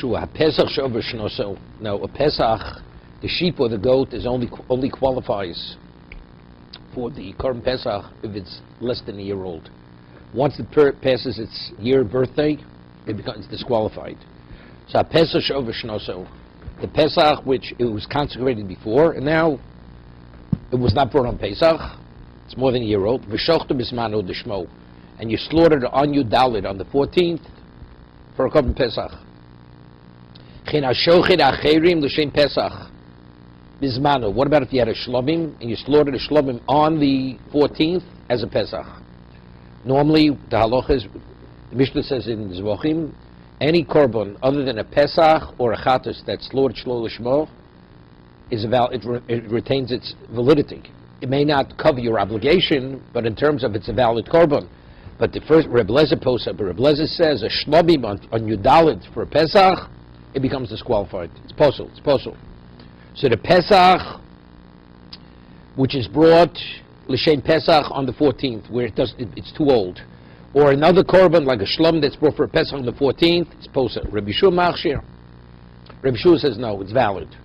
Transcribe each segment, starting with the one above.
Now, a Pesach, the sheep or the goat, is only qualifies for the Korban Pesach if it's less than a year old. Once it passes its year birthday, it becomes disqualified. So, Pesach over Shnoso, the Pesach which it was consecrated before, and now it was not brought on Pesach. It's more than a year old. V'shochtu bismanu d'shmo, and you slaughtered on Yudalid on the 14th for a Korban Pesach. What about if you had a shlomim and you slaughtered a shlomim on the 14th as a Pesach? Normally, the halacha is, the Mishnah says in Zvachim, any korban other than a Pesach or a Chatas that's slaughtered shlo l'shmo is it retains its validity. It may not cover your obligation, but in terms of it's a valid korban. But the first Reb Lezer posa, but Reb Lezer says a shlomim on Yudalit for a Pesach, it becomes disqualified. It's posel. So the Pesach, which is brought l'shem Pesach on the 14th, where it's too old, or another korban like a shlom that's brought for a Pesach on the 14th, it's posel. Rabbi Yeshua machshir. Rabbi Yeshua says no, it's valid. Is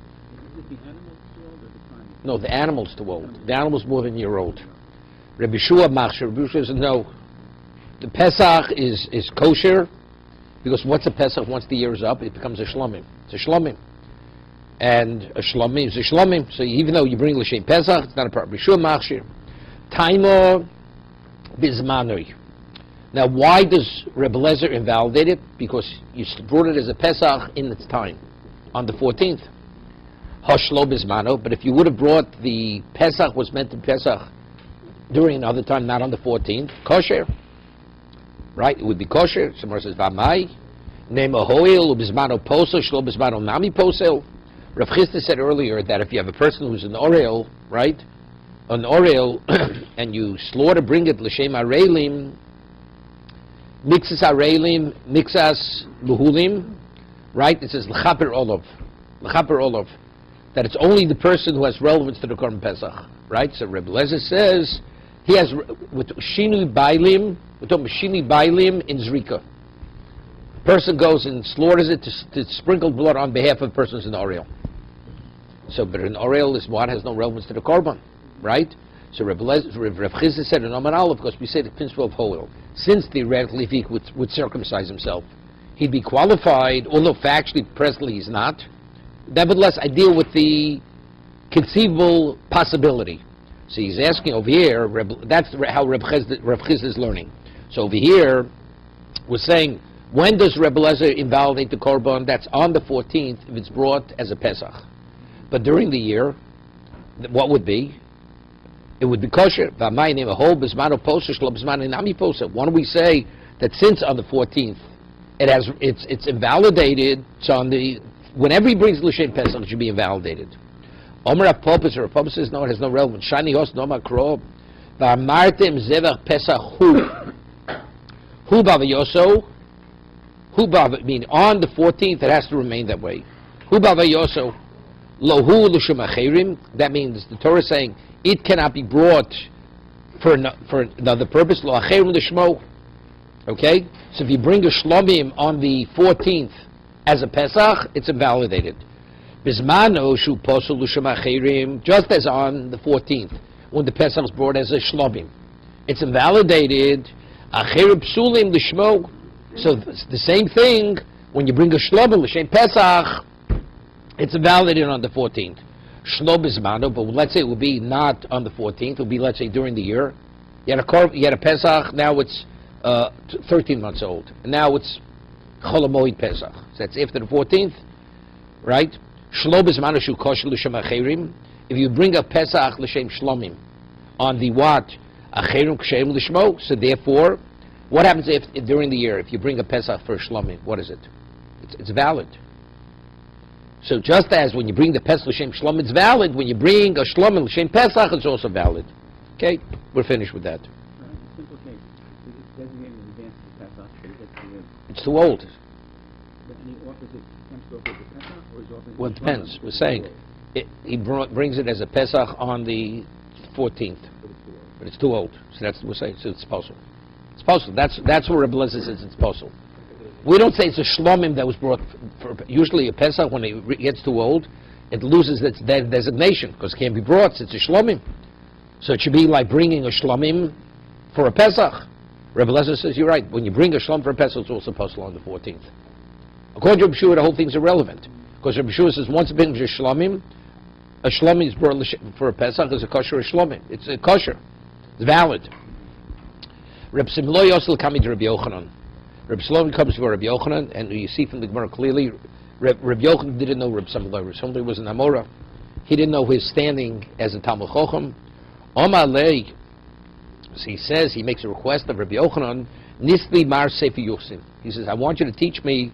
it the animal's too old or the time? No, the animal's too old. The animal's more than a year old. Rabbi Yeshua machshir. Rabbi Yeshua says no. The Pesach is kosher. Because what's a Pesach? Once the year is up, it becomes a shlomim. It's a shlomim. And a shlomim is a shlomim. So even though you bring l'shem Pesach, it's not a problem. Rishur machshir. Taimo bizmanoi. Now, why does Rebbe Lezer invalidate it? Because you brought it as a Pesach in its time, on the 14th. Hashlo bizmano. But if you would have brought the Pesach was meant to be Pesach during another time, not on the 14th, kosher. Right, it would be kosher. Somewhere says v'amai, nema hoil ubizmano posel shlo bizmano nami posel. Rav Chisda said earlier that if you have a person who's an orel, right, an orel, and you slaughter, bring it l'shem arelim, mixas arelim, mixas luhulim, right? It says l'chaper olav, that it's only the person who has relevance to the Korban Pesach, right? So Reb Lezer says he has with shinui bailim. We're talking mashini bailim in zrika. Person goes and slaughters it to sprinkle blood on behalf of persons in the Oriel. So, but an Oriel is what has no relevance to the korban, right? So Rav Chisda said in Oman Aleph, because we say the principle of Hoel, since theoretically if he would circumcise himself, he'd be qualified, although factually presently he's not. Nevertheless, I deal with the conceivable possibility. So he's asking over here, that's how Rav Chisda is learning. So over here, we're saying, when does Rebbe Lezer invalidate the korban? That's on the 14th if it's brought as a Pesach. But during the year, what would be? It would be kosher. Why do we say that since on the 14th it's invalidated? So on the whenever he brings l'shem Pesach, it should be invalidated. Omer Apopis or Apopis says no, it has no relevance. Shani hos no makro. V'amartem zevach Pesach hu. Hu bavayoso. Hu bav, mean on the 14th it has to remain that way. Hu bavayoso. Lohu l'shem acherim. That means the Torah is saying it cannot be brought for another purpose. Lo acherim l'shmo. Okay? So if you bring a shlomim on the 14th as a Pesach, it's invalidated. Bismano shu posel l'shem acherim, just as on the 14th, when the Pesach is brought as a shlomim. It's invalidated. Acherim psulim l'shmo. So the same thing, when you bring a shlomim l'shem Pesach, it's invalidated on the 14th. Shlo bismano, but let's say it would be not on the 14th, it would be, let's say, during the year. You had a Pesach, now it's 13 months old, and now it's Chol HaMoed Pesach. So that's after the 14th, right? Shlo bismano shu kosher l'shem acherim. If you bring a Pesach l'shem shlomim on the what? Acherim kshem l'shmo. So therefore, what happens if during the year, if you bring a Pesach for a shlomim, what is it? It's valid. So just as when you bring the Pesach l'shem shlomim, it's valid. When you bring a shlomim l'shem Pesach, it's also valid. Okay, we're finished with that. Simple case. It's designated in advance of the Pesach, but it gets to live. It's too old. But and he offers it, comes to offer it the Pesach, or he's offering Well, it depends. We're saying he brings it as a Pesach on the 14th, but it's too old. So that's what we're saying. So it's possible. It's possible. That's where Rebbe Lezer says it's possible. We don't say it's a shlomim that was brought for usually a Pesach, when it gets too old, it loses its designation, because it can't be brought, so it's a shlomim. So it should be like bringing a shlomim for a Pesach. Rebbe Lezer says, you're right, when you bring a shlom for a Pesach, it's also possible on the 14th. According to Rebbe Shua, the whole thing's irrelevant, because Rebbe Shua says once it brings a shlomim is brought for a Pesach, is a kosher shlomim. It's a kosher. It's valid. Reb Simloi Yosel Kami to Rabbi Yochanan. Reb Simloi comes to Rabbi Yochanan, and you see from the Gemara clearly, Rabbi Yochanan didn't know Reb Simloi. Reb Simloi was an Amora. He didn't know his standing as a Talmud Chochem. Omalei, so he says, he makes a request of Rabbi Yochanan, Nisli Mar Sefer Yusin. He says, I want you to teach me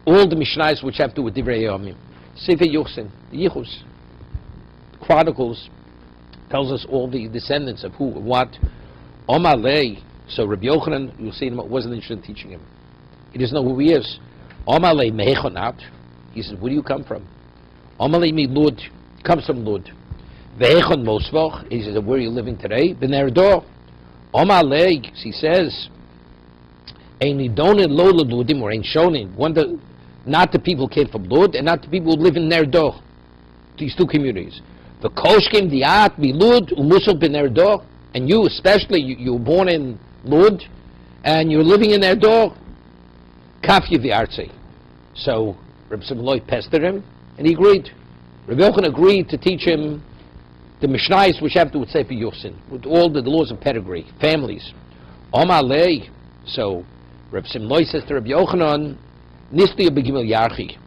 all the Mishnayos which have to do with Divrei Yomim. Sefer Yusin, the Yichus. Chronicles tells us all the descendants of who, what. Omalei, so Rabbi Yochanan, you'll see him, wasn't interested in teaching him. He doesn't know who he is. Omalei mehechonat. He says, where do you come from? Omalei mi Lud. Comes from Lud. Vehechon mosvoch. He says, where are you living today? B'nerdor. Omalei, he says, ein nidonin lo leludim, or ein shonin. Not the people who came from Lud, and not the people who live in Nerdor. These two communities. The koshkim diat mi Lud umusel b'nerdor. And you especially, you were born in Lud, and you're living in Nerdor. Kafye v'artzi. So Reb Simloi pestered him, and he agreed. Rabbi Yochanan agreed to teach him the Mishnayos which have to do with Sefer Yusin, with all the laws of pedigree, families. Omalei. So Reb Simloi says to Rabbi Yochanan, Nisli begimel yarchi.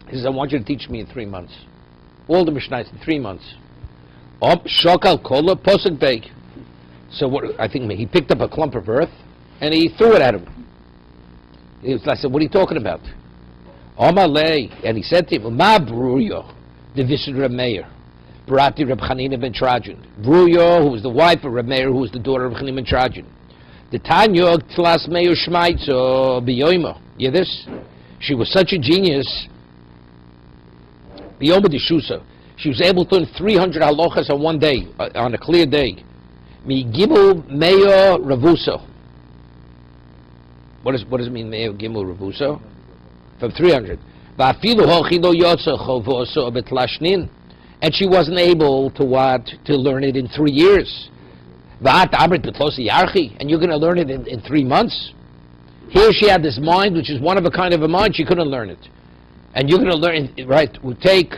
He says, I want you to teach me in 3 months. All the Mishnayos in 3 months. Op shokal kola posuk beg. So what? I think he picked up a clump of earth and he threw it at him. I said, what are you talking about? Omalei, and he said to him, Ma bruyo, the visitor of Meir, Barati Reb Chanina ben Trajan. Bruyo, who was the wife of Reb Meir, who was the daughter of Chanina ben Trajan. The Tanya tlas Meir shmaitzo biyoima. You hear this? She was such a genius. Biyoma deshusa. She was able to learn 300 halachas on one day, on a clear day. Mi gimel meyo ravuso. What does it mean, meyo gimel ravuso? From 300. And she wasn't able to learn it in 3 years. And you're going to learn it in 3 months? Here she had this mind, which is one of a kind of a mind, she couldn't learn it. And you're going to learn it, right, would take...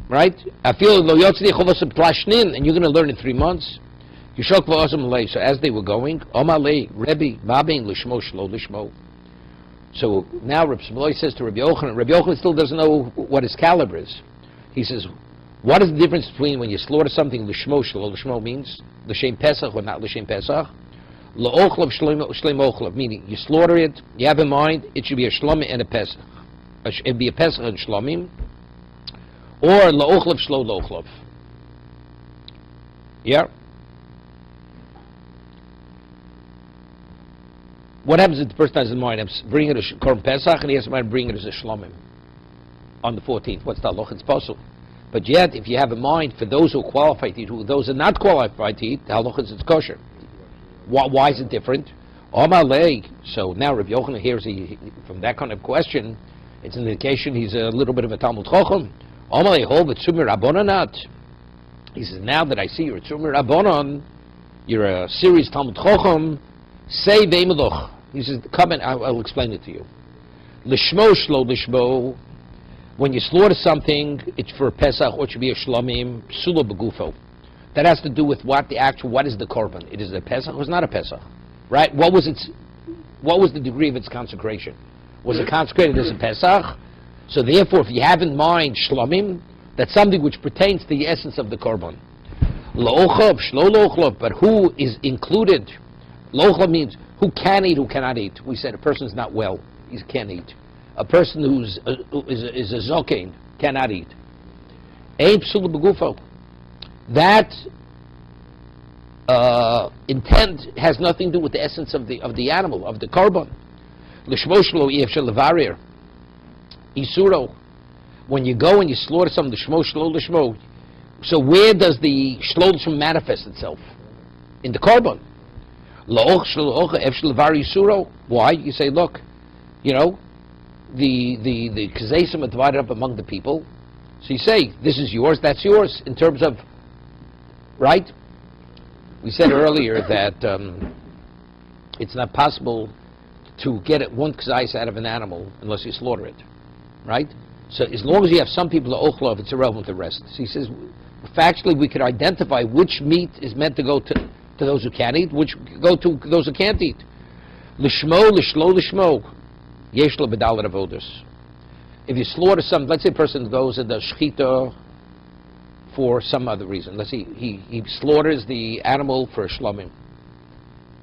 Right? And you're going to learn in 3 months. So as they were going, so now Reb Simloi says to Rabbi Yochanan, Rabbi Yochanan still doesn't know what his caliber is. He says, what is the difference between when you slaughter something l'shmo, l'shmo means l'shem pesach or not l'shem pesach, l'ochlav shlem ochlav, meaning you slaughter it, you have in mind it should be a shlom and a pesach. It'd be a pesach and shlomim, or la'ochlav shlo la'ochlav. Yeah? What happens if the person has in mind, I'm bringing it as Korban Pesach, and he has in mind bringing it as a Shlomim on the 14th? What's the halacha? It's possible. But yet, if you have in mind, for those who qualify to eat, those who are not qualified to eat, the halacha is it's kosher. Why is it different? So now Rabbi Yochanan hears from that kind of question, it's an indication he's a little bit of a Talmud Chochem. He says, now that I see you're a Tzumir Rabbanon, you're a serious Talmud Chochem, say Veimeloch. He says, come and I'll explain it to you. Lishmo shlo lishmo, when you slaughter something, it's for a Pesach, or it should be a Shlomim, psula begufo. That has to do with what is the Korban? It is a Pesach or it's not a Pesach? Right? What was the degree of its consecration? Was it consecrated as a Pesach? So therefore, if you have in mind Shlomim, that's something which pertains to the essence of the Korban. Lo'ochav, shlo lo'ochav, but who is included? Lo'ochav means who can eat, who cannot eat. We said a person is not well, he can't eat. A person who is a zokain cannot eat. Ein psula begufo. That intent has nothing to do with the essence of the animal, of the korban. L'shmo shlo yefshel levarir. Isuro. When you go and you slaughter something, l'shmo shlo l'shmo. So where does the shlo l'shmo manifest itself? In the korban. Why? You say, look, you know, the kazesim are divided up among the people. So you say, this is yours, that's yours, in terms of, right? We said earlier that it's not possible to get one kazais out of an animal unless you slaughter it, right? So as long as you have some people to ochlov, it's irrelevant to the rest. So he says, factually, we could identify which meat is meant to go to those who can eat, which go to those who can't eat. Lishmo, lishlo, lishmo. Yesh lo bedal avodas. If you slaughter some, let's say a person goes and does shchita for some other reason. Let's see, he slaughters the animal for a shlomim.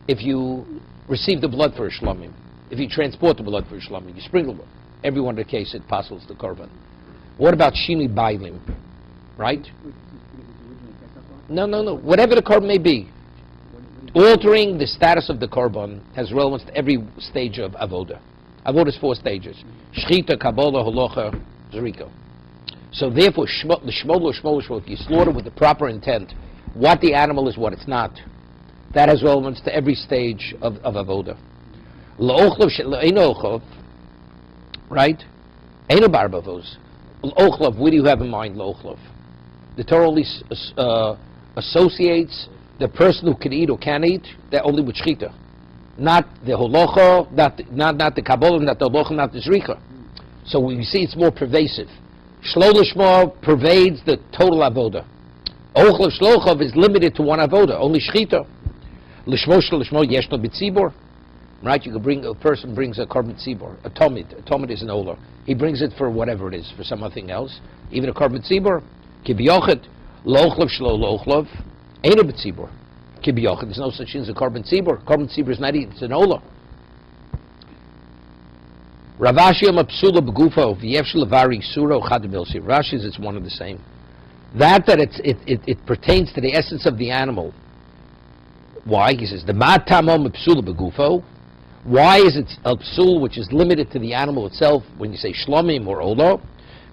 If you receive the blood for a shlomim, if you transport the blood for a shlomim, you sprinkle it. Every one of the cases it passes the korban. What about shini bailim, right? No. Whatever the korban may be, altering the status of the korban has relevance to every stage of avoda. Avoda is 4 stages: shchita, kabbalah, halacha, zrika. So therefore, if you slaughter with the proper intent, what the animal is, what it's not, that has relevance to every stage of avoda. La'ochlav, right? Eino barbavos. La'ochlav, what do you have in mind, la'ochlav? The Torah only associates the person who can eat or can eat, that only with shchita. Not the halacha, not the kabbalah, not the halacha, not the zrika. So we see it's more pervasive. Shlo lishmo pervades the total avoda. Ochlav shlochav is limited to one avoda, only shchita. Lishmo shlo yeshno b'tzibor. Right, you can bring, a person brings a korban tzibor, a tomid. A tomid is an olah. He brings it for whatever it is, for something else. Even a korban tzibor, kibiyochet, lo'ochlav shlo lo'ochlav, ain't a b'tzibor. Kibiyochet, there's no such thing as a korban tzibor. Korban tzibor is not eaten, it's an olah. Ravashi amapsula b'gufo, v'yevsh levari suro chadimilsi. Rashi says it's one and the same. That it pertains to the essence of the animal. Why? He says, the matamo mapsula b'gufo. Why is it a psul which is limited to the animal itself when you say shlomim or olah?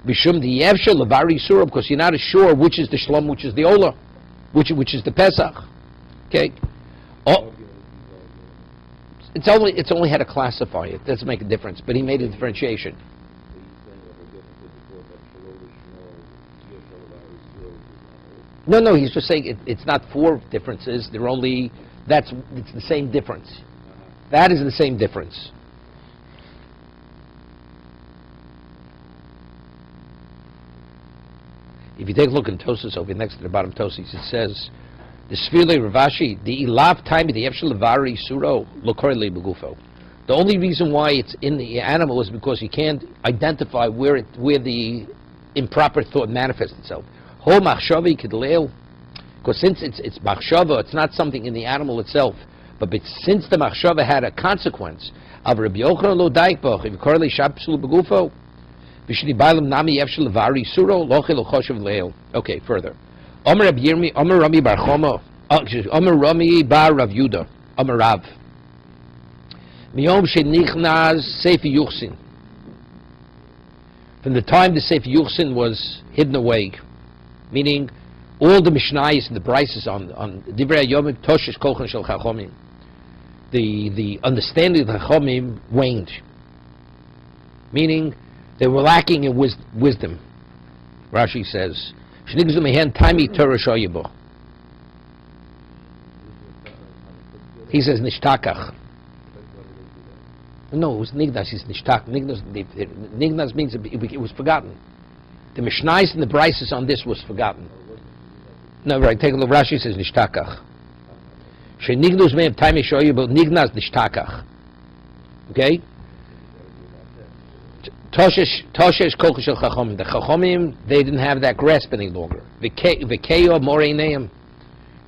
Bishum diyevsha levari surah, because you're not sure which is the shlom, which is the olah, which is the pesach. Okay. Oh, it's only how to classify it. Doesn't make a difference, but he made a differentiation. No, he's just saying it's not 4 differences. They're only it's the same difference. That is the same difference. If you take a look in Tosas over next to the bottom Tosas, it says the Sfirle Ravashi, the ilav time the Efshel Levari Suro Lokorle Begufo. The only reason why it's in the animal is because you can't identify where the improper thought manifests itself. Ho machshavi kidleil, because since it's machshava, it's not something in the animal itself. But since the machshava had a consequence of Rabbi Yochanan lo daikbach, if you correlate shapsul begufo, v'shni bailam nami yevshel levari suro loche lo choshev leil. Okay, further. Omer Rabbi Yirmi, Omer Rami bar Choma, Omer Rami bar Rav Yuda, Omer Rav. Miyom shenichnaz Sefer Yuchsin. From the time the Sefer Yuchsin was hidden away, meaning all the Mishnayos and the Brises on Divrei Yomim Toshes Kolchan Shel Chachomim, the understanding of the Chachomim waned, meaning they were lacking in wisdom. Rashi says, "Shnigzu mehen taimi Torah shoyibo." He says nishtakach. No, it was nignas. He's nishtak. Nignas means it was forgotten. The Mishnayos and the Brises on this was forgotten. No, right. Take a look. Rashi says nishtakach. Shenignus mehem taimi shoyibo nignas nishtakach. Okay. Toshesh Kolchan Shel Chachomim. The Chachomim, they didn't have that grasp any longer. V'keyo moreineim,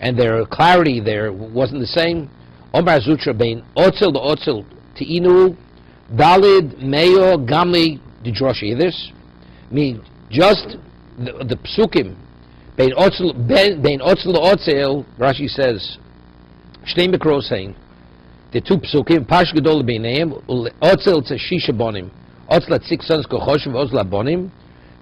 and their clarity there wasn't the same. Omar Zutra bein otzel leotzel teinu dalid meyo gamli didroshi. Hear this? Mean just the psukim bein otzel leotzel. Rashi says shnei mikros saying the 2 psukim pash gedol beineim otzel it's a shisha bonim. Otzla 6 sons kochoshev ozla bonim.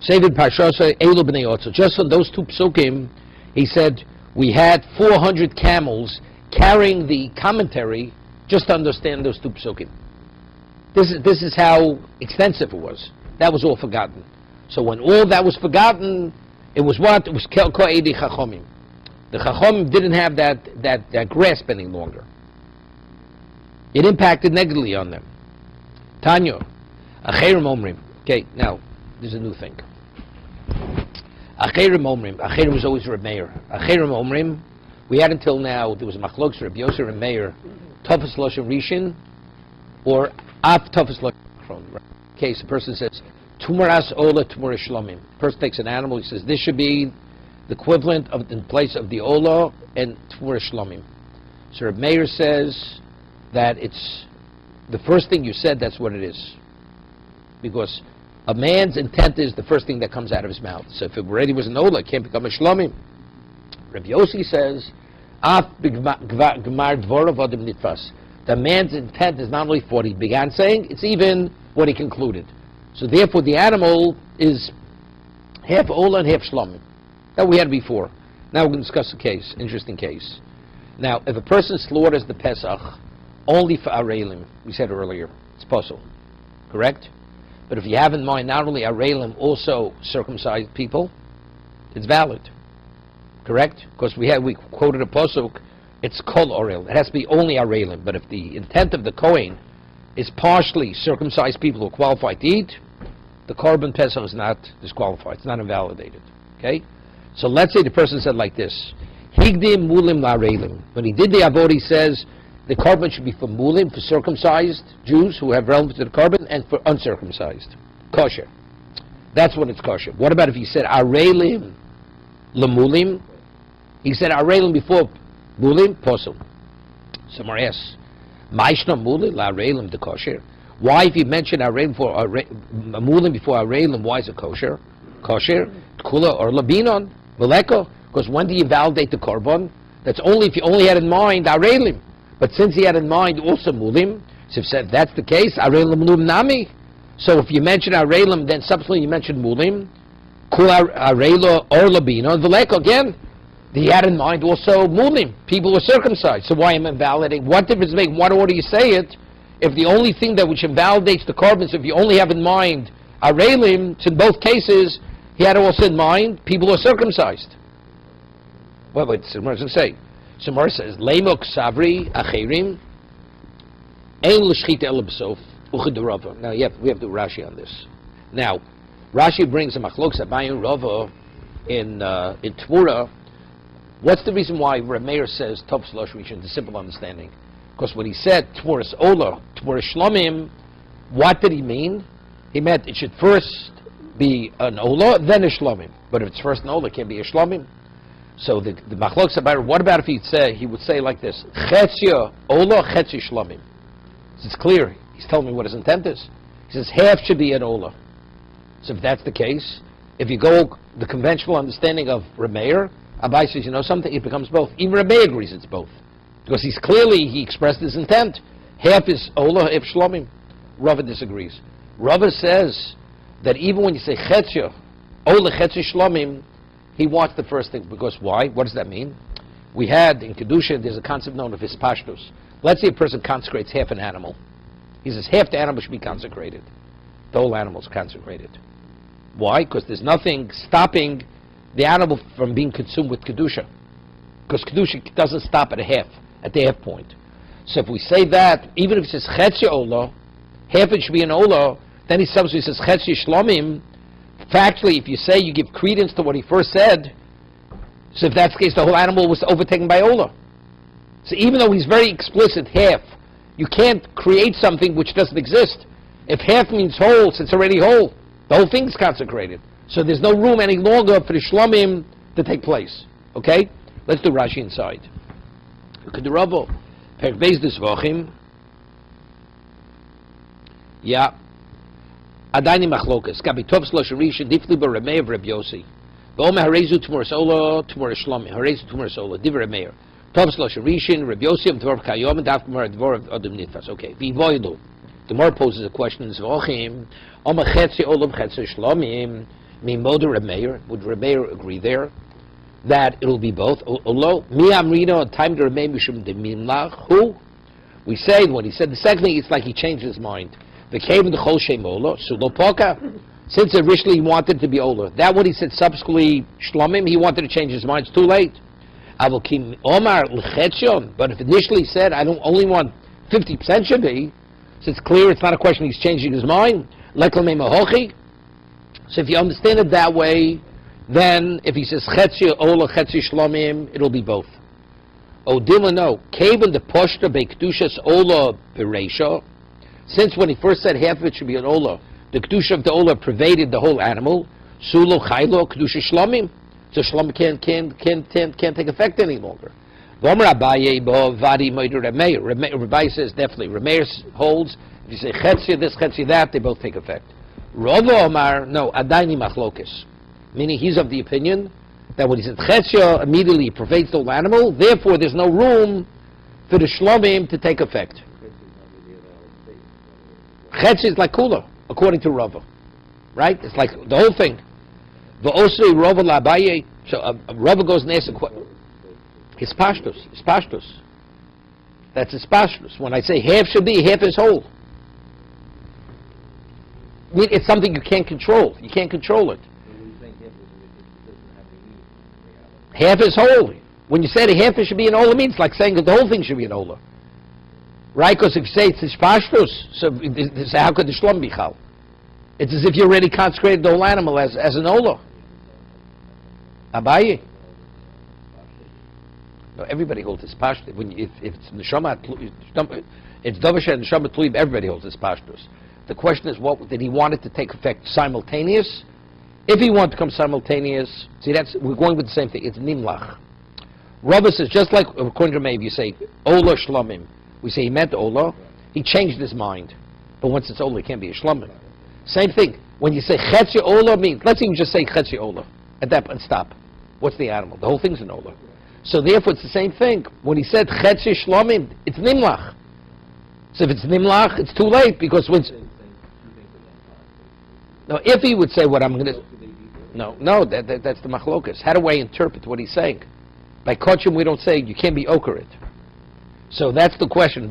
Sevid parshas elu bnei otzel. Just on those 2 psukim, he said we had 400 camels carrying the commentary just to understand those two psukim. This is how extensive it was. That was all forgotten. So when all that was forgotten, it was what? It was Ko'edi Chachomim. The Chachomim didn't have that grasp any longer. It impacted negatively on them. Tanya, Acherim Omrim. Okay, now, there's a new thing. Acherim Omrim. Acherim was always Reb Meir. Acherim Omrim, we had until now, there was Machlokes, Reb Yosef and Meir, Tofes Loshem Rishon, or Af Tofes Loshem Achron. Okay, so the person says, Tumuras Ola, Tumur Shlomim. The person takes an animal, he says, this should be the equivalent of in place of the Ola and Tumur Shlomim. So Reb Meir says that it's the first thing you said, that's what it is. Because a man's intent is the first thing that comes out of his mouth. So if it already was an Ola, it can't become a Shlomim. Rabbi Yossi says, Af Gmar Dvorav Adam Nitfas. The man's intent is not only what he began saying, it's even what he concluded. So therefore the animal is half Ola and half Shlomim. That we had before. Now we're going to discuss a case, interesting case. Now, if a person slaughters the Pesach only for Arelim, we said earlier, it's possible, correct? But if you have in mind not only Arelim, also circumcised people, it's valid, correct? Because we quoted a pasuk, it's Kol Orel. It has to be only Arelim. But if the intent of the Kohen is partially circumcised people who are qualified to eat, the Korban Pesach is not disqualified. It's not invalidated. Okay? So let's say the person said like this, Higdim Mulim La'arelim. When he did the Avod, he says the Korban should be for Mulim, for circumcised Jews who have relevance to the Korban, and for uncircumcised. Kosher. That's when it's kosher. What about if he said Arelim Lamulim? He said Arelim before Mulim, Posel. Somewhere else. Maishna Mulim La'arelim the kosher. Why, if you mention Arelim for Mulim before Arelim, why is it kosher? Kosher, Tkula or Labinon, Meleko. Because when do you validate the Korban? That's only if you only had in mind Arelim. But since he had in mind also Mulim, so if that's the case, Arelim Mulim Nami. So if you mention Arelim, then subsequently you mention Mulim, Kula Arelo or Labinon, Veleko again. He had in mind also Mulim, people who are circumcised. So why am I invalidating? What difference does it make what order you say it? If the only thing that which invalidates the Korban is if you only have in mind Arelim, in both cases, he had also in mind people who are circumcised. What does it say? Samar says, Leimok Savri Acherim Ein L'Shchita El B'Sof Uchid Now we have to do Rashi on this. Now, Rashi brings a Machlokes Abayin Rava in Tvura. What's the reason why Reb Meir says Tov Shlosh Rishon? The simple understanding. Because when he said Tvuras Ola, Tvuras Shlomim, what did he mean? He meant it should first be an Ola, then a Shlomim. But if it's first an Ola, it can't be a Shlomim. So the Machlokes Abayin, what about if he would say like this, Chetzia Ola, Chetzia Shlomim? It's clear. He's telling me what his intent is. He says half should be an Ola. So if that's the case, if you go the conventional understanding of Reb Meir, Abai says, you know something, it becomes both. Even Reb Meir agrees it's both. Because he expressed his intent. Half is Ola, half Shlomim. Rava disagrees. Rava says that even when you say Chetzia, Ola, Chetzia, Shlomim, he wants the first thing. Because why? What does that mean? We had, in Kedusha, there's a concept known of Hispashtus. Let's say a person consecrates half an animal. He says half the animal should be consecrated. The whole animal is consecrated. Why? Because there's nothing stopping the animal from being consumed with Kedusha. Because Kedusha doesn't stop at the half point. So if we say that, even if it says Chetzia Ola, half it should be an Ola, then he subsequently says Chetzia Shlomim. Factually, if you say you give credence to what he first said, so if that's the case, the whole animal was overtaken by Ola. So even though he's very explicit, half, you can't create something which doesn't exist. If half means whole, since it's already whole, the whole thing's consecrated. So there's no room any longer for the Shlomim to take place. Okay? Let's do Rashi inside. Look at the Ravo. Pervez des Vochim. Yeah. Adani Machlokas. Gabi Tov Shlosh Rishon Difli Bar Remeir Reb Yossi. V'omer Harezu Tmuras Ola Tmuras Shlomim. Harezu Tmuras Ola Div Remeir. Tov Shlosh Rishon Reb Yossi Dvor Kayom and Daf Gemara Dvor Adam Nitfas. Okay. V'voilu. The more poses a question in Zvochim. Omer Chetzi Olam Chetzi Shlomim. Mimoda Reb Meir. Would Reb Meir agree there? that it'll be both. Olo mi amrino time to remain mishum de mimlach. Who? We say when he said the second thing, it's like he changed his mind. The cave in the chol shem ola sulo poka. Since originally he wanted to be ola, that what he said subsequently shlomim, he wanted to change his mind. It's too late. Avokim omar l'chetzion. But if initially he said I don't only want 50% should be, so it's clear it's not a question he's changing his mind. Leklamei mahochi. So if you understand it that way, then if he says chetzi ola chetzi shlomim, it'll be both. Odila no. Kaven the poshta beikdushas ola bereisha. Since when he first said half of it should be an ola, the kedusha of the ola pervaded the whole animal. Sulo chaylo kedusha shlomim. So shlomim can't take effect any longer. V'omer Abaye bo vadi moeder Remeir. Rabbi says definitely. Remeir holds if you say chetzi this chetzi that, they both take effect. Rova Omar no adayni machlokes. Meaning he's of the opinion that when he says chetzi immediately pervades the whole animal. Therefore, there's no room for the shlomim to take effect. Chetzi is like kula, according to Rava, right? It's like the whole thing. V'osri Rava la'abaye. So Rava goes and asks a question. His pashtus. That's his pashtus. When I say half should be, half is whole. I mean, it's something you can't control. You can't control it. Half is whole. When you say the half should be an ola, means like saying that the whole thing should be an ola. Right? Because if you say it's his pashtus, so how could the shlom be chal? It's as if you already consecrated the whole animal as an ola. Abaye. No, everybody holds his pashtus. If it's neshama, it's davasha and neshama tluyib. Everybody holds his pashtus. The question is, what did he want it to take effect simultaneous? If he wanted to come simultaneous, see, we're going with the same thing. It's nimlach. Rava says just like according to Meir, you say ola shlomim. We say he meant ola. He changed his mind, but once it's ola, it can't be a shlomim. Same thing. When you say chetzi ola, means let's even just say chetzi ola at that point. Stop. What's the animal? The whole thing's an ola. So therefore, it's the same thing. When he said chetzi shlomim, it's nimlach. So if it's nimlach, it's too late because when. No, if he would say what I'm going to. No, that's the machlokas. How do I interpret what he's saying? By kochim, we don't say you can't be okerit. So that's the question.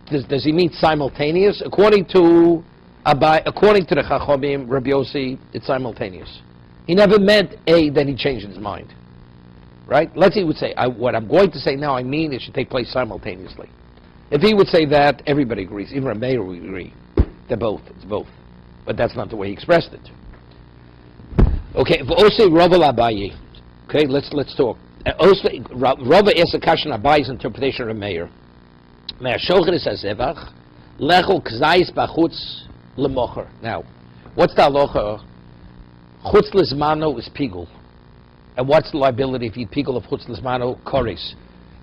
Does he mean simultaneous? According to the Chachamim, Rabbi Yossi, it's simultaneous. He never meant then he changed his mind. Right? Let's say he would say, what I'm going to say now, I mean it should take place simultaneously. If he would say that, everybody agrees. Even Rabbi Meir would agree. They're both. It's both. But that's not the way he expressed it. Okay, V'osei Rava Abaye. Okay, let's talk. Rava asked a question on Abaye's interpretation of Meir. Meir Shochan says Evach Lechol Kzayis Bachutz Lemocher. Now, what's the halacha? Chutz Lizmano is pigul. And what's the liability if you eat pigul of Chutz Lizmano? Koris.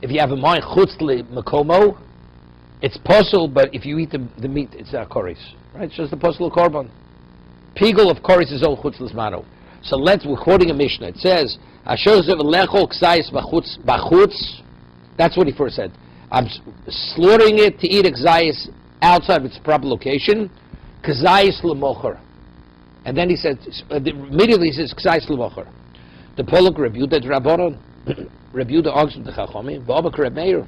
If you have a mind Chutz Lemekomo, it's possible, but if you eat the meat, it's not koris. Right? It's just the possible korban. Pigul of koris is all Chutz Lizmano. So we're quoting a Mishnah. It says, Lechol Kzayis Bachutz. That's what he first said. I'm slaughtering it to eat Kzayis outside of its proper location. Kzayis Lemocher. And then he said, immediately he says, Kzayis Lemocher. The Polak reviewed the Rabbanon, reviewed the arguments of the Chachamim, V'obak Reb Meir,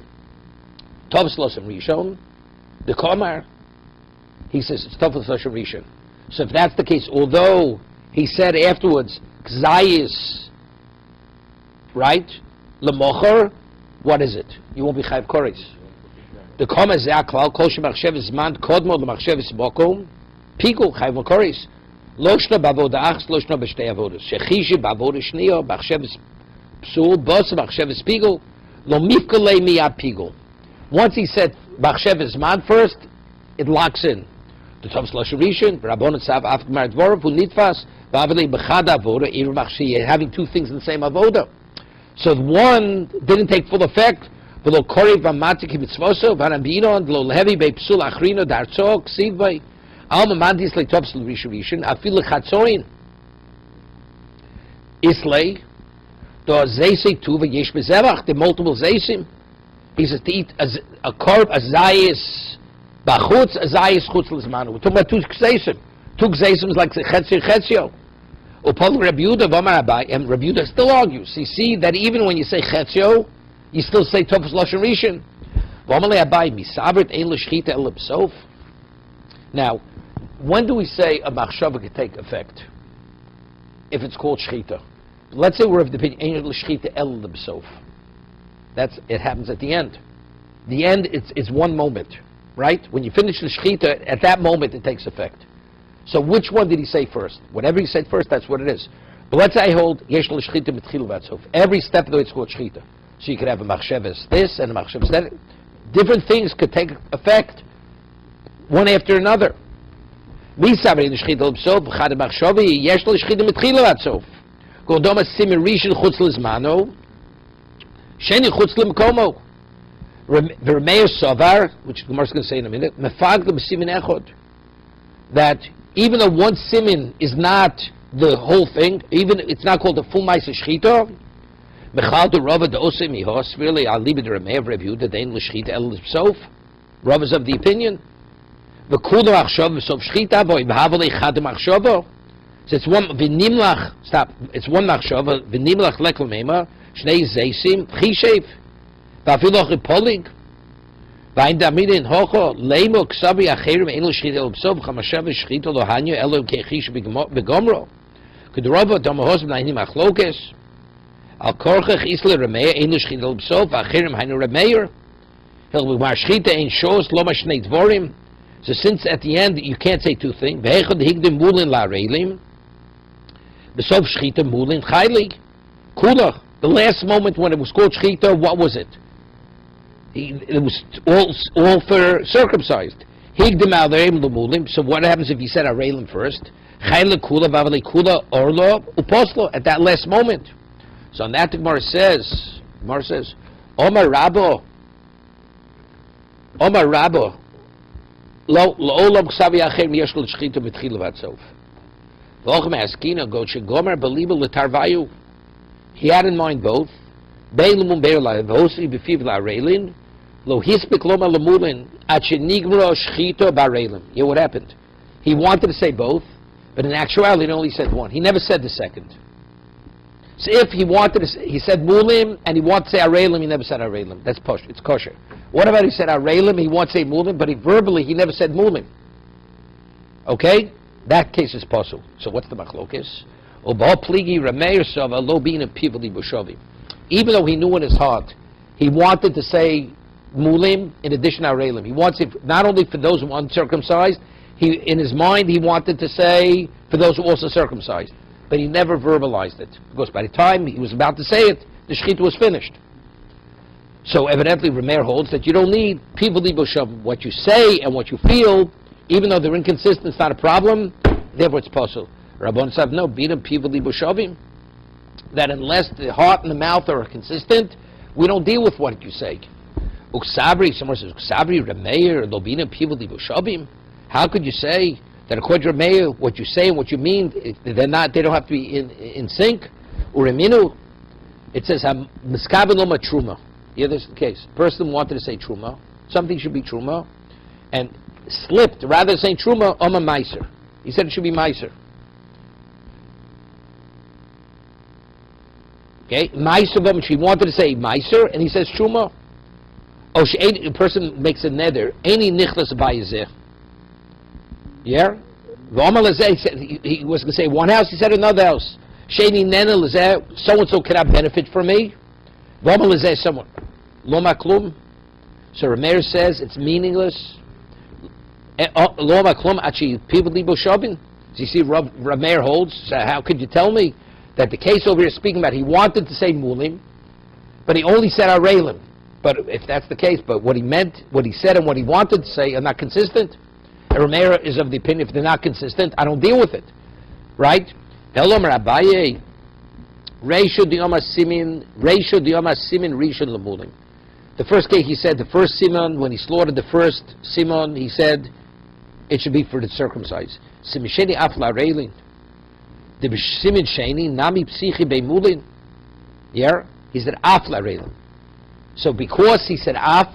Tov Slosem Rishon, the Komar, he says, it's Tov Slosem Rishon. So if that's the case, although he said afterwards, Kzayis, right, Lemocher, what is it? You won't be Chayav Koris. The Komar Ze'aklal, Kol Shemachshev Zman, Kodmo L'machshev Bokom, Pigul Chayav Koris. Loshna bavoda achs, loshna b'shtei avodas. Shechishi bavoda shniyo, b'achshev psul, bos b'achshev pigul, lo mifkalei miyad pigul. Once he said b'achshev zman first, it locks in. The Tov Sloshem Rishon, Rabbanon Sav Af Gemar Dvorav, Hu Nitfas, V'avalei b'chad avoda, even b'achshi, having two things in the same avoda. So one didn't take full effect. V'lo kori v'amati ki mitzvoso, v'anambinon, v'lo lehevi be'psul achrino darzo, ksiv b'y. Alma mandis le topsel rishon afil chatzoin islay do zeisei tuva yesh bezevach the multiple zeisim. He says to eat a korb a zayis bachutz a zayis chutz lizmanu. We're talking about two zeisim. Two zeisim is like chetzio. Upol Rabbi Yehuda v'Amar Abai, and Rabbi Yehuda still argues. You see that even when you say chetzio, you still say tofus lashon rishon. V'Amar Abai misavrit ein l'shchita el b'sof. Now, when do we say a machshava could take effect? If it's called shchita. Let's say we're of the opinion ein l'shchita el b'sof. It happens at the end. The end, it's one moment, right? When you finish the shchita, at that moment it takes effect. So which one did he say first? Whatever he said first, that's what it is. But let's say I hold yesh l'shchita mitchilu v'atzof. Every step of the way it's called shchita. So you could have a machshavas this and a machshavas that. Different things could take effect one after another. Misavri l'shchita l'b'sof v'chad machshavi yesh l'shchita mitchilu v'atzof. Godoma simin rishon chutz l'zmano sheni chutz l'mkomo. V'remeir savar, which the Gemara is going to say in a minute, mefag l'b'simin echod. That even though one simin is not the whole thing, even it's not called the full ma'aseh shchita, mechal de rava de osei mihos really al libe de remeir Rabbi Yehuda dein l'shchita el l'sof. Rava is of the opinion v'kul machshava v'sof shchita v'oy b'havel echad machshava. So it's one v'nimlach. Stop. It's one machshava v'nimlach lekol meima shnei zeisim chishev v'afilu chipolig. Vain damidin hocho leimo ksabi acherim ein l'shchita el b'sof chamashav shchita lo hanyo elo kechish begomro. K'derova damahos b'nayim achlokes al korchach isle remeir ein l'shchita el b'sof acherim hainu remeir hil b'mar shchita ein shos lo mashnei dvorim. So since at the end you can't say two things, v'hechad higdim mulin la reilim b'sof shchita mulin chaylig kulach. The last moment when it was called shchita, what was it? It was all for circumcised. Higdim al reim l'mulim. So what happens if you said areilim first? Chaylig kula v'avalei kula orlo uposlo at that last moment. So on that the Gemara says, Omar Rabbo, lo olam ksavi acher miyesh l'shchita mitchila v'atzof. V'ochem askina go shegomer beliba l'tarvayu. He had in mind both. Beilum beirla v'hosi b'fiv la'areilin lo hispik loma l'mulin at shenigmro shchita ba'areilim. You know what happened? He wanted to say both, but in actuality he only said one. He never said the second. So if he wanted to say, he said mulim, and he wanted to say areilim, he never said areilim. That's posh. It's kosher. What about he said areilim, he wants to say mulim, but verbally he never said mulim. Okay? That case is possible. So what's the machlokes? Even though he knew in his heart, he wanted to say mulim in addition to areilim. He wants it not only for those who are uncircumcised, in his mind he wanted to say for those who are also circumcised. But he never verbalized it, because by the time he was about to say it, the shechita was finished. So evidently Rameir holds that you don't need pivuli b'shavim. What you say and what you feel, even though they're inconsistent, it's not a problem, therefore it's possible. Rabbon said, no, bidam pivuli b'shavim, that unless the heart and the mouth are consistent, we don't deal with what you say. Uksabri, someone says, Uksabri, Rameir, lo bidam pivuli b'shavim. How could you say that according to Rameir, what you say and what you mean, they don't have to be in sync? Ureminu, it says, miskabel lo truma. Yeah, this is the case. The person wanted to say truma, something should be truma, and slipped, rather than saying truma, oma meiser. He said it should be meiser. Okay, meiser, she wanted to say meiser, and he says truma. Oh, a person makes a neder, any nichlas bayezeh. Yeah? He was going to say one house, he said another house. Sheni nena lezeh, so-and-so cannot benefit from me. V'omer lezeh, someone. Lo maklum. So Rameir says it's meaningless. Lo maklum achi pivuli b'shavim. So you see, Rameir holds, so how could you tell me that the case over here speaking about, he wanted to say mulim, but he only said areilim. But if that's the case, but what he meant, what he said and what he wanted to say are not consistent. And Rameir is of the opinion, if they're not consistent, I don't deal with it. Right? Hello, Abaye. Reishu diyama simin rishon lemulim. The first case, he said, the first simon, when he slaughtered the first simon, he said, it should be for the circumcised. Simisheni af la'reilin. The simin sheni nami psichi beimulin. Yeah? He said af la'reilin. So because he said af,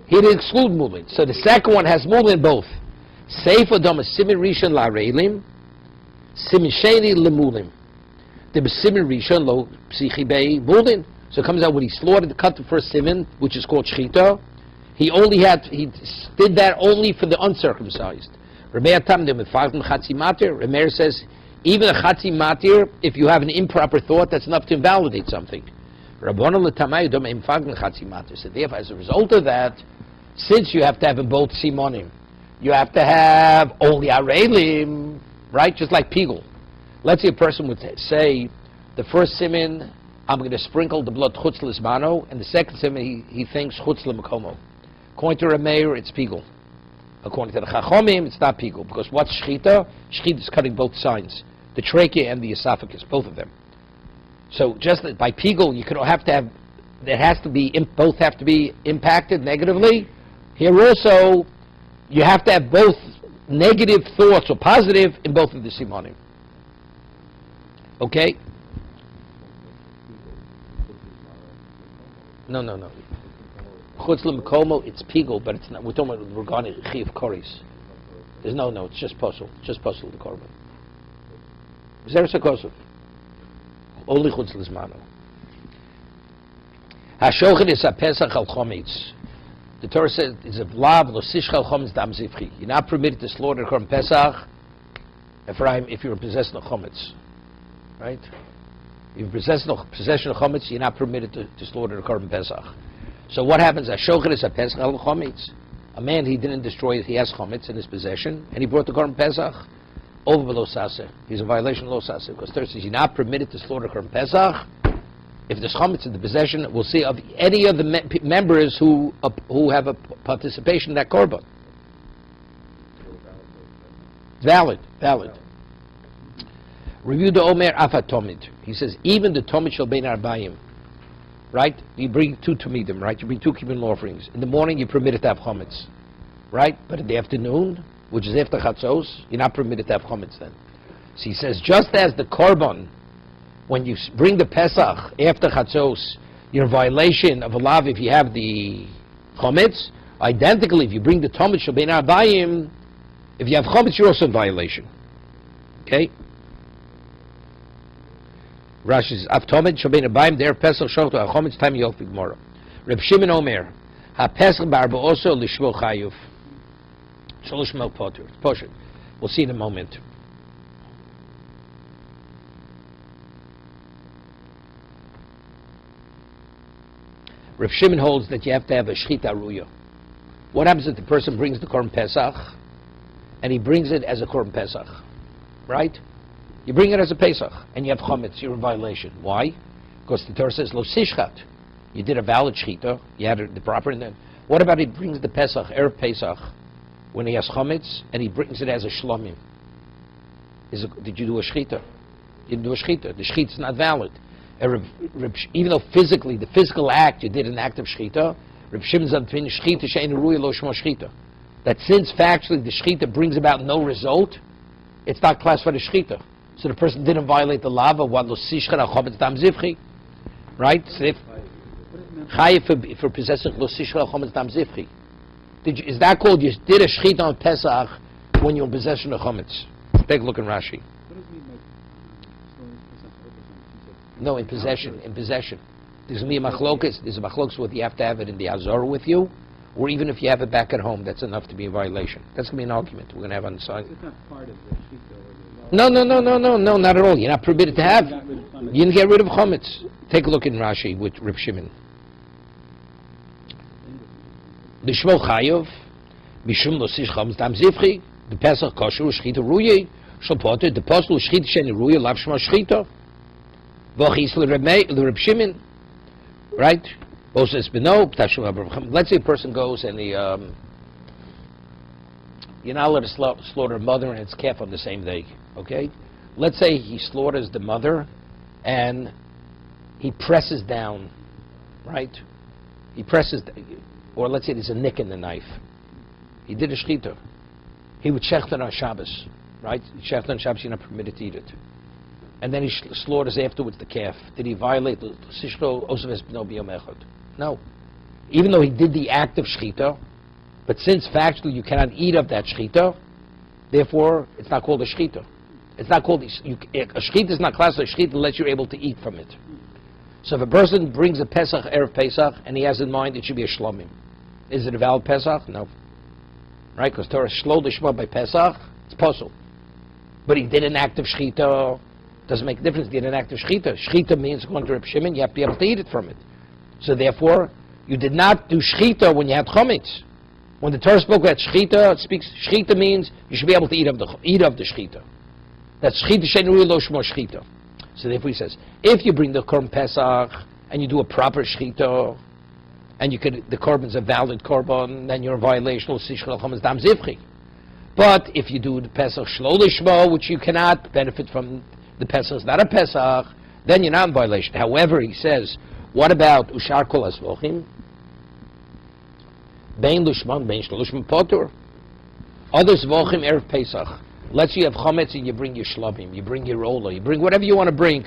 he didn't exclude mulin. So the second one has mulin both. Seifa dama simin rishon la'reilim. Simin Sheni Lemulim. The Simin Rishon Lo Psichi Bei Bulin. So it comes out when he slaughtered, cut the first simin, which is called Shchita. He did that only for the uncircumcised. Remeir says, even a Chatzi Matir, if you have an improper thought, that's enough to invalidate something. So therefore, as a result of that, since you have to have in both Simonim, you have to have only Arelim, right? Just like Pigul. Let's say a person would say, the first simin, I'm going to sprinkle the blood chutz l'zmano, and the second simin, he thinks chutz l'makomo. According to Rameir, it's Pigul. According to the Chachomim, it's not Pigul, because what's Shchita? Shchita is cutting both sides, the trachea and the esophagus, both of them. So just by Pigul, you could have to have, both have to be impacted negatively. Here also, you have to have both negative thoughts or positive in both of the simonim. Okay? No. Chutz l'makomo, it's Pigul, but it's not. We're talking about regarding Chiv Koris. There's no, it's just Posel. Just Posel the Korban. Zeres HaKosov. Only Chutz l'zmano. HaShochet is a Pesach al Chometz. The Torah says, it's a Vlav lo sishcha al Chometz dam zivchi. You're not permitted to slaughter the Korban Pesach, Ephraim, if you're in possession of Chometz. Right? If you're in possession of Chometz, you're not permitted to slaughter the Korban Pesach. So what happens? HaShochet is a Pesach al Chometz. A man, he didn't destroy it, he has Chometz in his possession, and he brought the Korban Pesach over below Saseh. He's in violation of Lo Saseh, because Torah says you're not permitted to slaughter Korban Pesach. If there's Chometz in the possession, we'll see of any of the members who have a participation in that Korban. Valid. Review the Omer Afat Tomid. He says, even the Tomid shall be in Arbayim. Right? You bring 2 Tomidim, right? You bring 2 Kibbutz offerings. In the morning, you're permitted to have Chometz. Right? But in the afternoon, which is after Chatzos, you're not permitted to have Chometz then. So he says, just as the Korban, when you bring the Pesach after Chatzos, you're in violation of a lav if you have the Chometz. Identically, if you bring the Tomid Shabbein Arbayim, if you have Chometz, you're also in violation. Okay? Rashi says, Av Tomid Shabbein Arbayim, there Pesach Shochto HaChometz Time Yof B'Gmora. Reb Shimon Omer, HaPesach Barba also Lishmo Chayuf. Shalosh Mel Potter. Potter. We'll see in a moment. Reb Shimon holds that you have to have a Shchita Ruya. What happens if the person brings the Korban Pesach and he brings it as a Korban Pesach? Right? You bring it as a Pesach and you have Chometz, you're in violation. Why? Because the Torah says, Lo Sishchat. You did a valid Shchita, you had the proper. What about he brings the Pesach, Erev Pesach, when he has Chometz and he brings it as a Shlomim? Did you do a Shchita? You didn't do a Shchita. The Shchita is not valid. Even though physically, the physical act, you did an act of Shchita, Reb Shimon said, Shchita she'ein ruya lo shmo Shchita. That since factually the Shchita brings about no result, it's not classified as Shchita. So the person didn't violate the law of what lo sishcha chometz dam zivchi. Right? So if Chayiv for possessing lo sishcha chometz dam zivchi. Is that called you did a Shchita on Pesach when you're in possession of Chometz? Take a look in Rashi. No, in possession. There's going to be a machlokas. There's a machlokas whether you have to have it in the Azor with you, or even if you have it back at home, that's enough to be a violation. That's going to be an argument we're going to have on the side. It's not part of the Shita or the No, not at all. You're not permitted to have. You didn't get rid of Chometz. Take a look in Rashi with Reb Shimon. The Shmo Chayav, Mishum lo sish Chometz dam zivchi, the Pesach kosher u'shchita ruye, shel poter, the posel u'shchita sheni ruye, lav shma shchita. Reb Shimon, right? Let's say a person goes and he, you're not allowed to slaughter a mother and its calf on the same day, okay? Let's say he slaughters the mother and he presses down, right? Or let's say there's a nick in the knife. He did a shchita. He would shechten on Shabbos, right? Shechten on Shabbos, you're not permitted to eat it. And then he slaughters afterwards the calf. Did he violate the Sishro Osaves B'no B'yom Echad? No. Even though he did the act of Shchita, but since factually you cannot eat of that Shchita, therefore it's not called a Shchita. It's not called, a shechita is not classified shechita unless you're able to eat from it. So if a person brings a Pesach, Erev Pesach, and he has in mind it should be a shlomim, is it a valid Pesach? No. Right? Because Torah shlo lishma by Pesach, it's possible. But he did an act of shechita, doesn't make a difference, he did an act of shechita. Shechita means, according to Reb Shimon, you have to be able to eat it from it. So therefore, you did not do shechita when you had chometz. When the Torah spoke about shechita, it speaks, shechita means you should be able to eat of the shechita. That's shechita she'enu lo shmo shechita. So therefore he says, if you bring the korban Pesach and you do a proper shechita, and the korban's a valid korban, then you're in violation of Sishchel Chametz Dam Zivchi. But if you do the Pesach shlo lishmo, which you cannot benefit from, the Pesach is not a Pesach, then you're not in violation. However, he says, what about ushar kol asvochim? Bein lishman, bein shlo lishman potur. Other zvochim erev Pesach. Let's say you have chometz and you bring your shlomim, you bring your roller, you bring whatever you want to bring.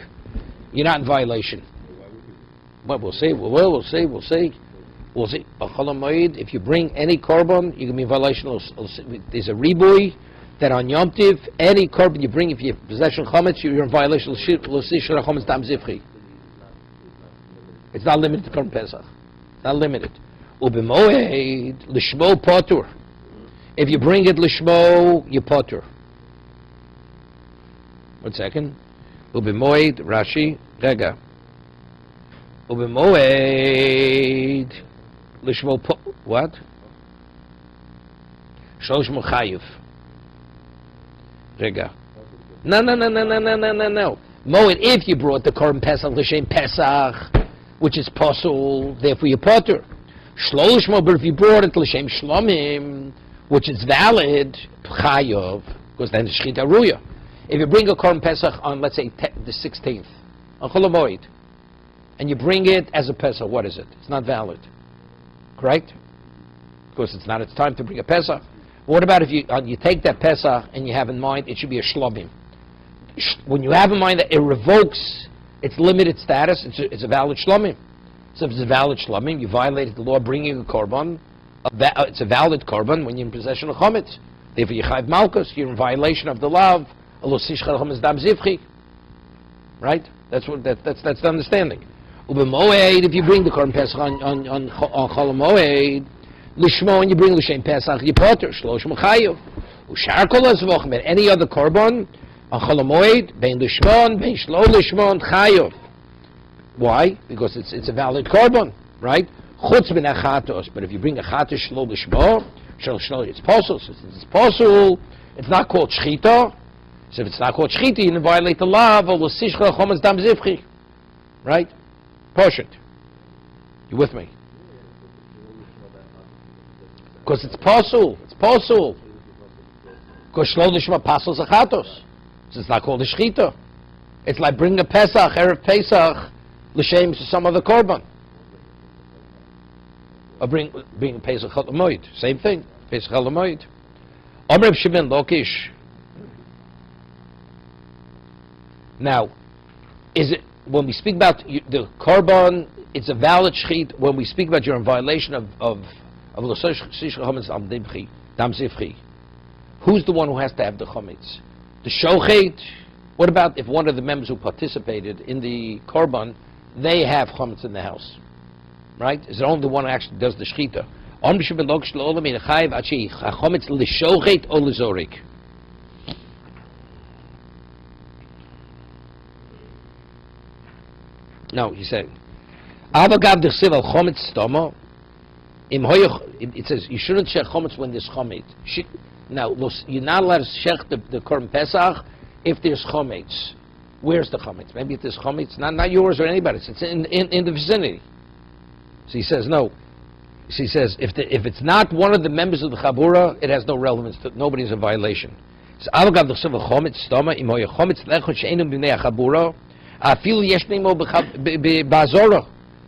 You're not in violation. Well, we'll see. We'll see. If you bring any korban, you can be in violation. There's a ribui that on Yom Tiv, any korban you bring, if you have possession of chometz, you're in violation. It's not limited to korban Pesach. Not limited. Ubemoed lishmo potur. If you bring it lishmo, you potur. 1 second. Ubemoed Rashi Rega. Ubemoed lishmo what? Shlosh Chayiv. Rega. No. Moed, if you brought the korban Pesach l'shem Pesach, which is possible, therefore you potter. Shlosh Mo, but if you brought it l'shem Shlomim, which is valid, Chayiv, because then it's Shechita Ruya. If you bring a korban Pesach on, let's say, the 16th, on Chol HaMoed, and you bring it as a Pesach, what is it? It's not valid. Correct? Because it's not its time to bring a Pesach. What about if you take that Pesach and you have in mind it should be a Shlomim? When you have in mind that it revokes its limited status, it's a valid Shlomim. So if it's a valid Shlomim, you violated the law bringing a Korban. It's a valid Korban when you're in possession of Chometz. Therefore you chayv Malkus, you're in violation of the law. Right? That's the understanding. Ubemoed, if you bring the Korban Pesach on Chol HaMoed, Lishmo, and you bring L'Shem Pesach, you potter, Shlosh M'chayev. Ushar kol hazvochem, and any other Korban, on Chol HaMoed, bein Lishmon, bein Shlo Lishmon, Chayev. Why? Because it's a valid Korban, right? Chutz min achatos, but if you bring a chatos Shlo Lishmo, it's possible. So since it's possible, it's not called Shechita. So if it's not called Shechita, you didn't violate the law of L'Sishcha Chometz Dam Zivchi. Right? Portion. You with me? Because it's possible. It's possible. Because Shlo Lishma Pasul Zachatos. So it's not called a Shechita. It's like bringing a Pesach, Erev Pesach, L'Shem to some other Korban. Or bring a Pesach Chol HaMoed. Same thing. Pesach Chol HaMoed. Omer Shimon Lokish. Now, is it, when we speak about the Korban, it's a valid Shechit. When we speak about you're in violation of L'Sishcha Chometz Dam Zivchi, who's the one who has to have the Chometz? The Shochet? What about if one of the members who participated in the Korban, they have Chometz in the house? Right? Is it only the one who actually does the Shechita? No, he said, it says you shouldn't shech chometz when there's chometz. Now, you're not allowed to shech the korban Pesach if there's chometz. Where's the chometz? Maybe if there's chometz, not yours or anybody's. It's in the vicinity. So he says no. So he says if it's not one of the members of the chabura, it has no relevance. Nobody's in violation.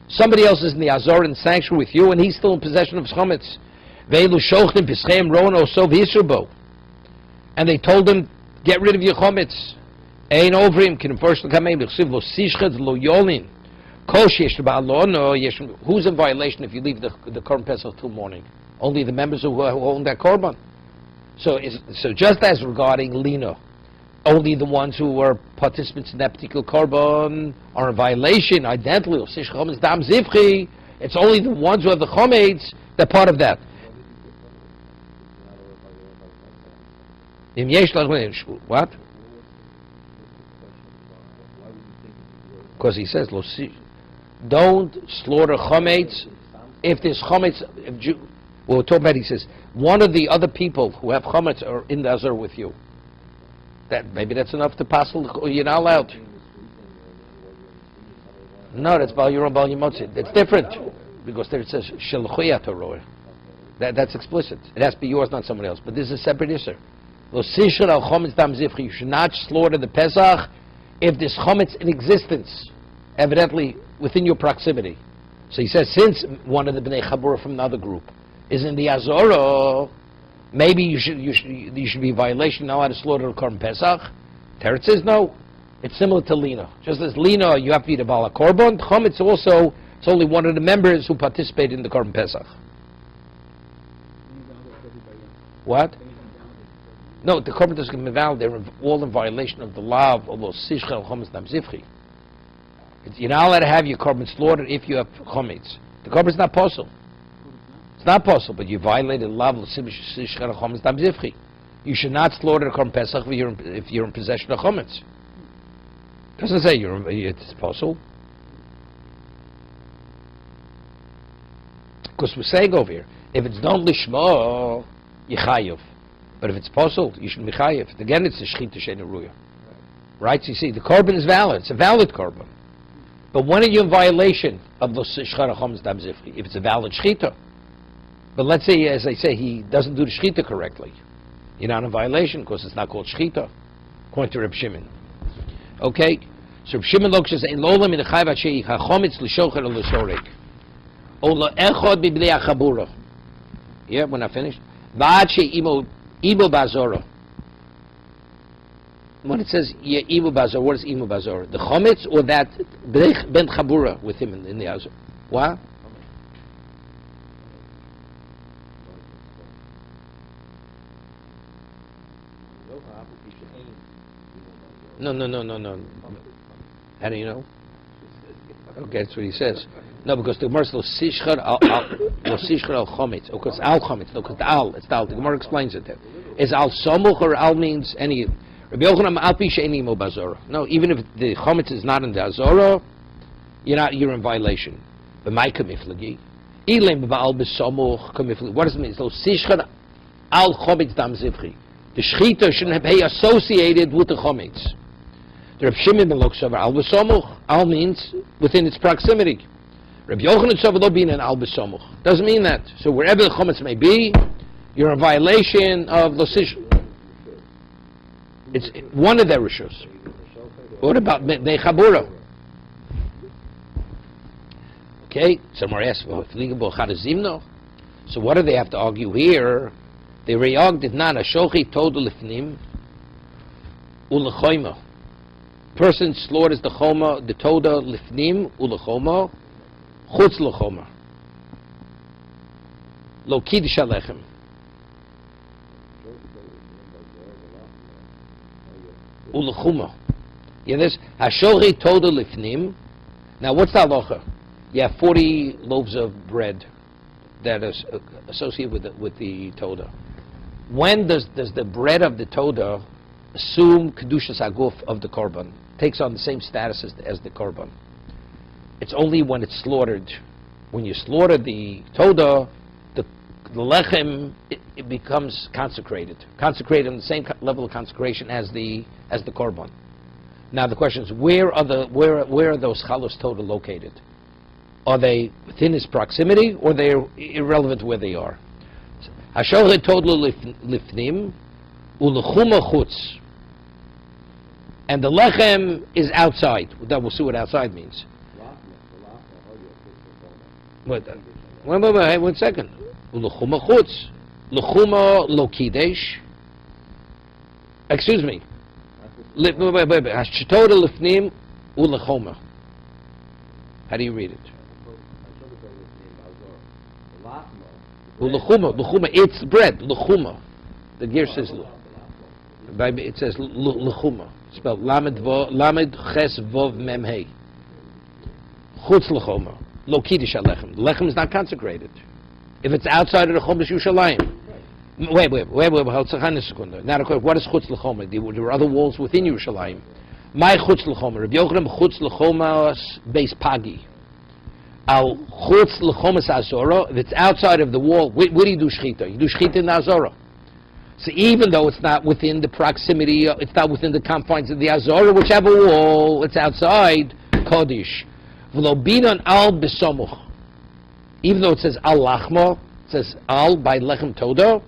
Somebody else is in the Azor in sanctuary with you, and he's still in possession of chometz. And they told him, get rid of your chometz. Who's in violation if you leave the korban Pesach till morning? Only the members who own that korban. So just as regarding lino, only the ones who were participants in that particular korban are in violation, identically. It's only the ones who have the chometz that are part of that. What? Because he says, don't slaughter chometz if there's chometz. Well, we're talking about, he says, one of the other people who have chometz are in the azar with you. Maybe that's enough to pass. You're not allowed. No, that's Bal Yuron, Bal Yimotzi. It's different because there it says Shelchuyat Torah. That's explicit. It has to be yours, not someone else. But this is a separate issue. You should not slaughter the Pesach if there's chometz in existence, evidently within your proximity. So he says, since one of the Bnei Chabura from another group is in the Azorah, maybe you should be in violation, not allowed to slaughter the Korban Pesach. Teretz says no. It's similar to Lina. Just as Lina, you have to eat a Bala Korban, chometz also, it's only one of the members who participate in the Korban Pesach. What? No, the Korban doesn't get valid. They're all in violation of the law of Sishchel Chometz Dam Zivchi. You're not allowed to have your Korban slaughtered if you have chometz. The Korban is not possible. It's not possible, but you violated the law of Sishchel Chometz Dam Zivchi. You should not slaughter the Korban Pesach if you're in possession of chometz. It doesn't say it's possible. Because we're saying over here, if it's done lishma, yichayev. But if it's possible, you shouldn't be chayev. Again, it's a shchita she'eina ruya. Right? So you see, the korban is valid. It's a valid korban. But when are you in violation of the shchara chometz dam zifri? If it's a valid shchita. But let's say, as I say, he doesn't do the shchita correctly. You're not in violation because it's not called shchita, according to Reb Shimon. Okay? So Reb Shimon looks says, "Ein lolam in the chayv ha'shei ha'chometz l'shocher l'sorek, o la'echad b'bnei ha'chabura." Yeah, we're not finished. V'ad she'imo bazora. When it says imo bazora, what is imo bazora? The chometz or that ben chabura with him in the azor? What? No. How do you know? Okay, that's what he says. No, because the Gemara says sishchar al chometz. Because al chometz. No, because the al. It's the al. The Gemara explains it there. Is al somuch or al means any? Rabbi Yochanan al pi she'eni mo bazora. No, even if the chometz is not in the azora, you're in violation. But my kamiflagi, ilem ba'al besomuch kamiflagi. What does it mean? So sishchar al chometz dam zivchi. The shchita shouldn't be associated with the chometz. The Reb Shimon ben looks over al besomuch. Al means within its proximity. Rabbi Yochanan tzava lo bin an al besomuch. Doesn't mean that. So wherever the chometz may be, you're in violation of the sish. It's one of their rishus. What about Bnei Chabura? Okay, somewhere else. So what do they have to argue here? They reargued not a shochi todu lifnim ulechoima. Person slaughters the choma, the toda lifnim ulechoma, chutz lechoma. Lo kiddush alechem. Ulechuma. Yeah, this hashochi toda lifnim. Now, what's the halacha? You have 40 loaves of bread that is associated with the toda. When does the bread of the toda assume kedushas aguf of the korban? Takes on the same status as the korban. It's only when it's slaughtered. When you slaughter the toda, the lechem it becomes consecrated on the same level of consecration as the korban. Now the question is, where are those chalos toda located? Are they within his proximity, or they're irrelevant to where they are? Hashoche toda lifnim ulechuma chutz, and the lechem is outside. We'll see what outside means. Wait, one second. Ulechuma chutz, lechuma lo kidesh. Excuse me. Hashtoda lifnim ulechoma. How do you read it? Lechuma, it's bread. Lechuma. The gear says It says lechuma, spelled lamed ches vov mem hey. Chutz lechuma, lo kiddush halechem. The lechem is not consecrated. If it's outside of the chumash Yerushalayim. Wait, hold on a second. Now, what is chutz lechoma? There were other walls within Yerushalayim. My chutz lechoma, Rabbi Yochanan chutz lechoma beis pagi. Al chutz lechomas azora. If it's outside of the wall, where do you do shechita? You do shechita in the azora. So even though it's not within the proximity, it's not within the confines of the azora, whichever wall, it's outside kodesh. V'lo binan al besomuch. Even though it says al lachma, it says al by lechem todo.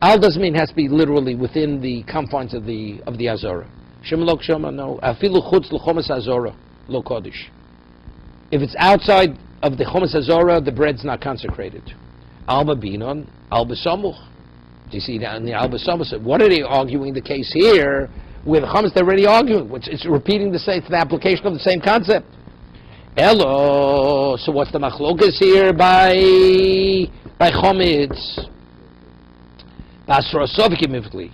Al doesn't mean it has to be literally within the confines of the azora. Shema lo kshama, no. Afilu chutz lechomas azora lo kodesh. If it's outside of the chomas azora, the bread's not consecrated. Alba binon, alba samuch. Do you see that in the alba samuch? What are they arguing the case here? With the chomas, they're already arguing. It's repeating it's the application of the same concept. Elo. So what's the machlokas here by chomitz? Basra sofik imivli.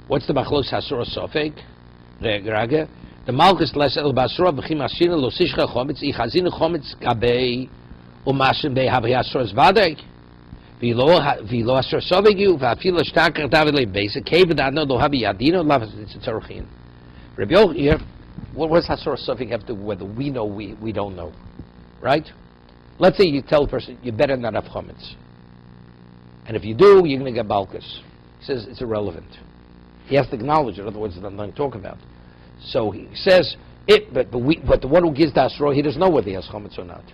What's the machlokas hasura sofik? Rega. The malchus les el basra b'chim asina lo sishcha chometz ichazina chometz gabei u'mashin bei habi asros vadei v'lo asra sovigu v'afilo shtakar david le beis keved adno lo habi yadino lavas tzorchin. Rabbi Yochanan, what does asra sovig have to do whether we know we don't know, right? Let's say you tell a person you better not have chometz, and if you do, you're going to get malchus. He says it's irrelevant. He has to acknowledge it, otherwise there's nothing to talk about. So he says it, but the one who gives the asura, he doesn't know whether he has chometz or not.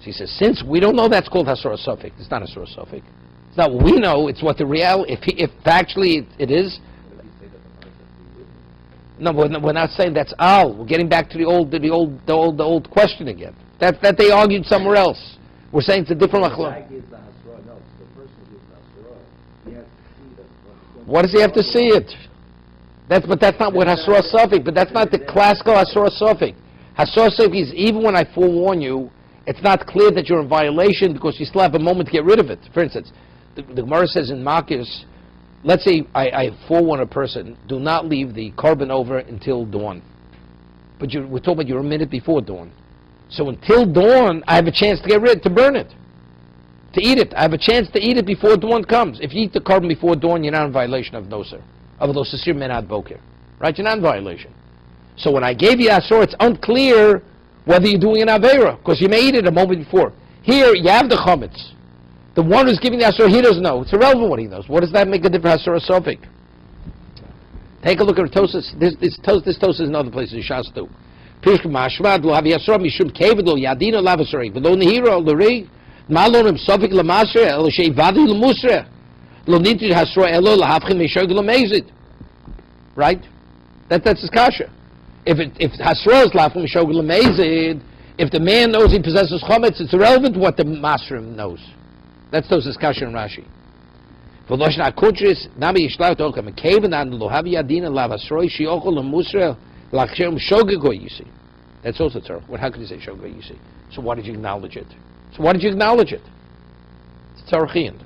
So he says, since we don't know, that's called hasura sofik. It's not hasura sofik. It's not what we know. It's what the real. If actually it is. No, we're not saying that's al. We're getting back to the old question again. That they argued somewhere else. We're saying it's a different machlok. What does he have to see it? But that's not what hasura sofik. But that's not the classical hasura sofik. Hasura sofik is even when I forewarn you, it's not clear that you're in violation because you still have a moment to get rid of it. For instance, the Gemara says in Makis, let's say I forewarn a person, do not leave the carbon over until dawn. But we're talking about you're a minute before dawn. So until dawn, I have a chance to burn it, to eat it. I have a chance to eat it before dawn comes. If you eat the carbon before dawn, you're not in violation of noser. Of lo sasir menad boker. Right? You're not in violation. So when I gave you asur, it's unclear whether you're doing an avera, because you may eat it a moment before. Here, you have the chometz. The one who's giving the asur, he doesn't know. It's irrelevant what he knows. What does that make a difference, asur sofik? Take a look at Tosas. This Tosas is in other places, Shas too. Pishk mashvad lo havi asur mishum kevid lo yadina lavasuri v'lo nehira lo ri malonim sofik lamasre el shei vadi l'musre lo nitri hasur elo lahavchim mishog l'mezid. Right? That's his kasha. If hasur is lafim mishog l'mezid, if the man knows he possesses chometz, it's irrelevant what the masrim knows. That's Tosas kasha and Rashi. For Loshna Kutris, Nami Yishlaut Okam, Kavan and Lohavi Adina Lavasroi, Shiokol and Musra, Lakshem Shogago, you see. That's also Torah. How could you say Shogago, you see? So why did you acknowledge it? It's Torah Chiyand.